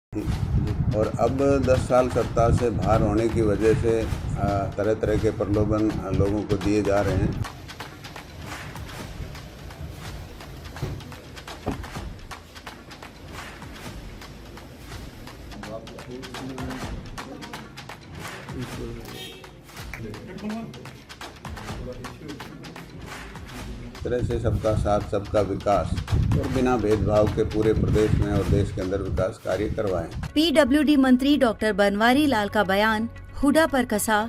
और अब 10 साल सत्ता से बाहर होने की वजह से तरह तरह के प्रलोभन लोगों को दिए जा रहे हैं। तरह से सबका साथ, सबका विकास और बिना भेदभाव के पूरे प्रदेश में और देश के अंदर विकास कार्य करवाएं। पीडब्ल्यूडी मंत्री डॉक्टर बनवारी लाल का बयान हुड्डा पर कसा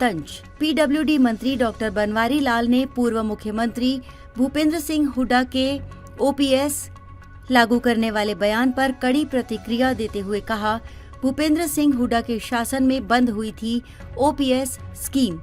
तंज। पीडब्ल्यूडी मंत्री डॉक्टर बनवारी लाल ने पूर्व मुख्यमंत्री भूपेंद्र सिंह हुड्डा के ओपीएस लागू करने वाले बयान पर कड़ी प्रतिक्रिया देते हुए कहा, भूपेंद्र सिंह हुड्डा के शासन में बंद हुई थी ओपीएस स्कीम।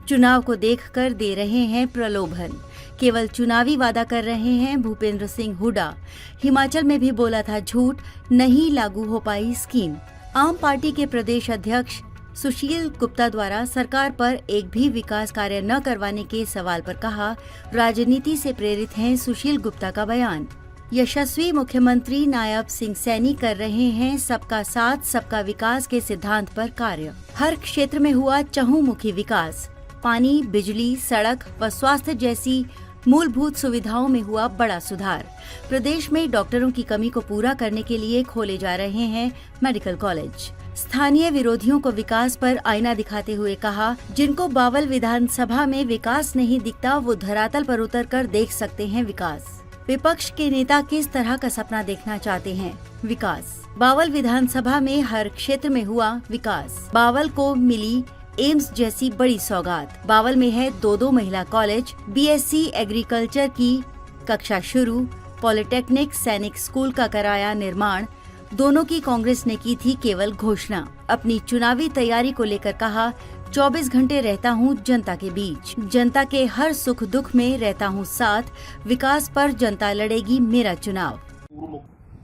चुनाव को देखकर दे रहे हैं प्रलोभन, केवल चुनावी वादा कर रहे हैं भूपेंद्र सिंह हुड्डा। हिमाचल में भी बोला था झूठ, नहीं लागू हो पाई स्कीम। आम पार्टी के प्रदेश अध्यक्ष सुशील गुप्ता द्वारा सरकार पर एक भी विकास कार्य न करवाने के सवाल पर कहा, राजनीति से प्रेरित है सुशील गुप्ता का बयान। यशस्वी मुख्यमंत्री नायब सिंह सैनी कर रहे हैं सबका साथ सबका विकास के सिद्धांत पर कार्य। हर क्षेत्र में हुआ चहुमुखी विकास। पानी, बिजली, सड़क व स्वास्थ्य जैसी मूलभूत सुविधाओं में हुआ बड़ा सुधार। प्रदेश में डॉक्टरों की कमी को पूरा करने के लिए खोले जा रहे हैं मेडिकल कॉलेज। स्थानीय विरोधियों को विकास पर आईना दिखाते हुए कहा, जिनको बावल विधानसभा में विकास नहीं दिखता वो धरातल पर उतरकर देख सकते हैं विकास। विपक्ष के नेता किस तरह का सपना देखना चाहते हैं? विकास। बावल विधानसभा में हर क्षेत्र में हुआ विकास। बावल को मिली एम्स जैसी बड़ी सौगात। बावल में है 2 महिला कॉलेज, बीएससी एग्रीकल्चर की कक्षा शुरू, पॉलिटेक्निक, सैनिक स्कूल का कराया निर्माण। दोनों की कांग्रेस ने की थी केवल घोषणा। अपनी चुनावी तैयारी को लेकर कहा, 24 घंटे रहता हूँ जनता के बीच, जनता के हर सुख दुख में रहता हूँ साथ, विकास पर जनता लड़ेगी मेरा चुनाव।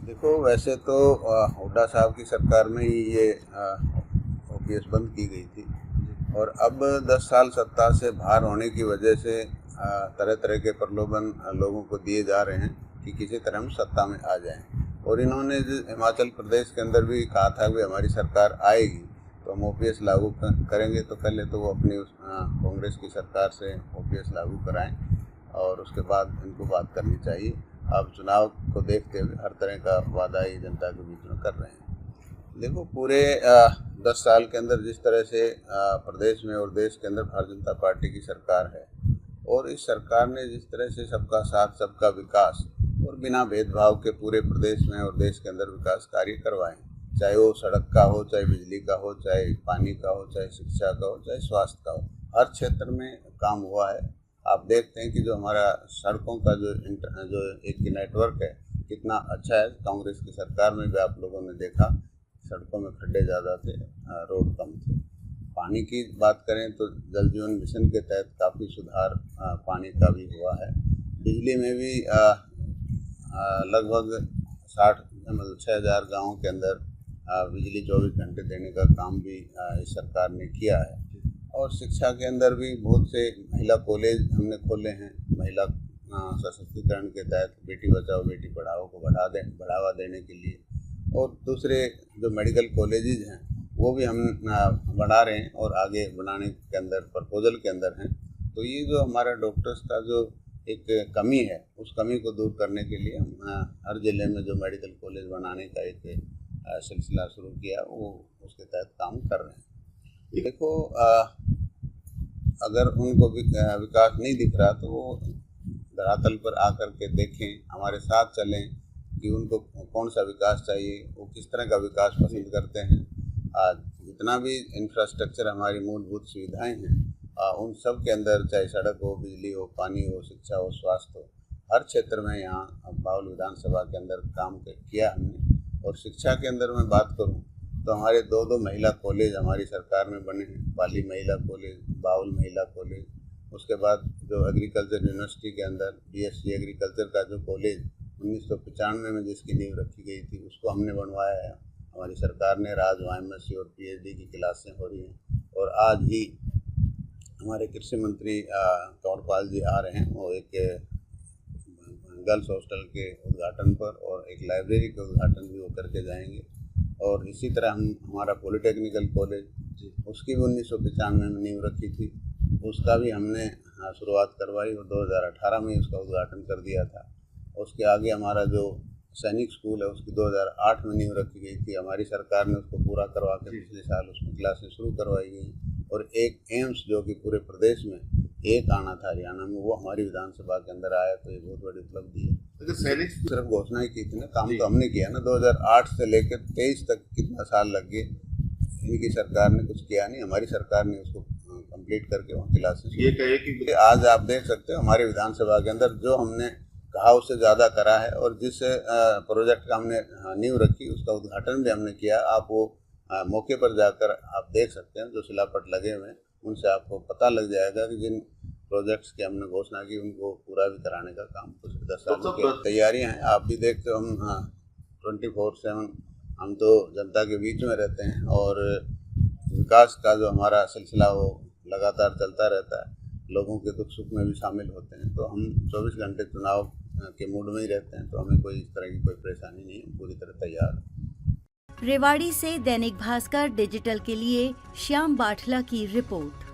देखो, वैसे तो हुड्डा साहब की सरकार में ही ये ओपीएस बंद की गई थी और अब 10 साल सत्ता से बाहर होने की वजह से तरह तरह के प्रलोभन लोगों को दिए जा रहे हैं कि किसी तरह हम सत्ता में आ जाएं। और इन्होंने हिमाचल प्रदेश के अंदर भी कहा था कि हमारी सरकार आएगी तो हम ओपीएस लागू करेंगे। तो पहले तो वो अपनी कांग्रेस की सरकार से ओपीएस लागू कराएं और उसके बाद इनको बात करनी चाहिए। अब चुनाव को देखते हुए हर तरह का वादा ही जनता के बीच में कर रहे हैं। देखो, पूरे 10 साल के अंदर जिस तरह से प्रदेश में और देश के अंदर भारतीय जनता पार्टी की सरकार है और इस सरकार ने जिस तरह से सबका साथ, सबका विकास और बिना भेदभाव के पूरे प्रदेश में और देश के अंदर विकास कार्य करवाएं, चाहे वो सड़क का हो, चाहे बिजली का हो, चाहे पानी का हो, चाहे शिक्षा का हो, चाहे स्वास्थ्य का हो, हर क्षेत्र में काम हुआ है। आप देखते हैं कि जो हमारा सड़कों का जो एक नेटवर्क है कितना अच्छा है। कांग्रेस की सरकार में भी आप लोगों ने देखा सड़कों में खड्डे ज़्यादा थे, रोड कम थे। पानी की बात करें तो जल जीवन मिशन के तहत काफ़ी सुधार पानी का भी हुआ है। बिजली में भी लगभग 6,000 गाँवों के अंदर बिजली 24 घंटे देने का काम भी इस सरकार ने किया है। और शिक्षा के अंदर भी बहुत से महिला कॉलेज हमने खोले हैं। महिला सशक्तिकरण के तहत बेटी बचाओ बेटी पढ़ाओ को बढ़ावा देने के लिए। और दूसरे जो मेडिकल कॉलेजेस हैं वो भी हम बढ़ा रहे हैं और आगे बढ़ाने के अंदर प्रपोजल के अंदर हैं। तो ये जो हमारा डॉक्टर्स का जो एक कमी है उस कमी को दूर करने के लिए हम हर जिले में जो मेडिकल कॉलेज बनाने का एक सिलसिला शुरू किया वो उसके तहत काम कर रहे हैं। देखो, अगर उनको विकास नहीं दिख रहा तो वो धरातल पर आकर के देखें, हमारे साथ चलें कि उनको कौन सा विकास चाहिए, वो किस तरह का विकास पसंद करते हैं। आज जितना भी इंफ्रास्ट्रक्चर हमारी मूलभूत सुविधाएं हैं उन सब के अंदर, चाहे सड़क हो, बिजली हो, पानी हो, शिक्षा हो, स्वास्थ्य हो, हर क्षेत्र में यहाँ बावल विधानसभा के अंदर काम किया हमने। और शिक्षा के अंदर मैं बात करूँ तो हमारे 2 महिला कॉलेज हमारी सरकार में बने हैं। पाली महिला कॉलेज, बावल महिला कॉलेज। उसके बाद जो एग्रीकल्चर यूनिवर्सिटी के अंदर बीएससी एग्रीकल्चर का जो कॉलेज 1995 में जिसकी नींव रखी गई थी उसको हमने बनवाया है हमारी सरकार ने। राज एमएससी और पीएचडी की क्लासें हो रही हैं। और आज ही हमारे कृषि मंत्री कंवरपाल जी आ रहे हैं, वो एक गर्ल्स हॉस्टल के उद्घाटन पर और एक लाइब्रेरी के उद्घाटन भी वो करके जाएंगे। और इसी तरह हमारा पॉलिटेक्निकल कॉलेज, उसकी भी 1995 में नींव रखी थी, उसका भी हमने शुरुआत करवाई और 2018 में उसका उद्घाटन कर दिया था। उसके आगे हमारा जो सैनिक स्कूल है उसकी 2008 में नींव रखी गई थी, हमारी सरकार ने उसको पूरा करवा के पिछले साल उसमें क्लासें शुरू करवाई गई। और एक एम्स जो कि पूरे प्रदेश में एक आना था हरियाणा में, वो हमारी विधानसभा के अंदर आया, तो ये बहुत बड़ी उपलब्धि है। तो सैनिक सिर्फ घोषणा ही की थी ना, काम तो हमने किया ना। 2008 से लेकर 23 तक कितना साल लग गए, इनकी सरकार ने कुछ किया नहीं, हमारी सरकार ने उसको कंप्लीट करके वहाँ क्लासेस। ये कहे कि आज आप देख सकते हो हमारी विधानसभा के अंदर जो हमने कहा उससे ज़्यादा करा है, और जिस प्रोजेक्ट का हमने नींव रखी उसका उद्घाटन भी हमने किया। आप वो मौके पर जाकर आप देख सकते हैं, जो शिलापट लगे हुए हैं उनसे आपको पता लग जाएगा कि जिन प्रोजेक्ट्स की हमने घोषणा की उनको पूरा भी कराने का काम कुछ 10 सालों की तैयारियां हैं। आप भी देखते हो, हम 24/7 हम तो जनता के बीच में रहते हैं, और विकास का जो हमारा सिलसिला वो लगातार चलता रहता है, लोगों के दुख सुख में भी शामिल होते हैं। तो हम 24 घंटे चुनाव के मूड में ही रहते हैं, तो हमें कोई इस तरह की कोई परेशानी नहीं है, पूरी तरह तैयार है। रेवाड़ी से दैनिक भास्कर डिजिटल के लिए श्याम बाठला की रिपोर्ट।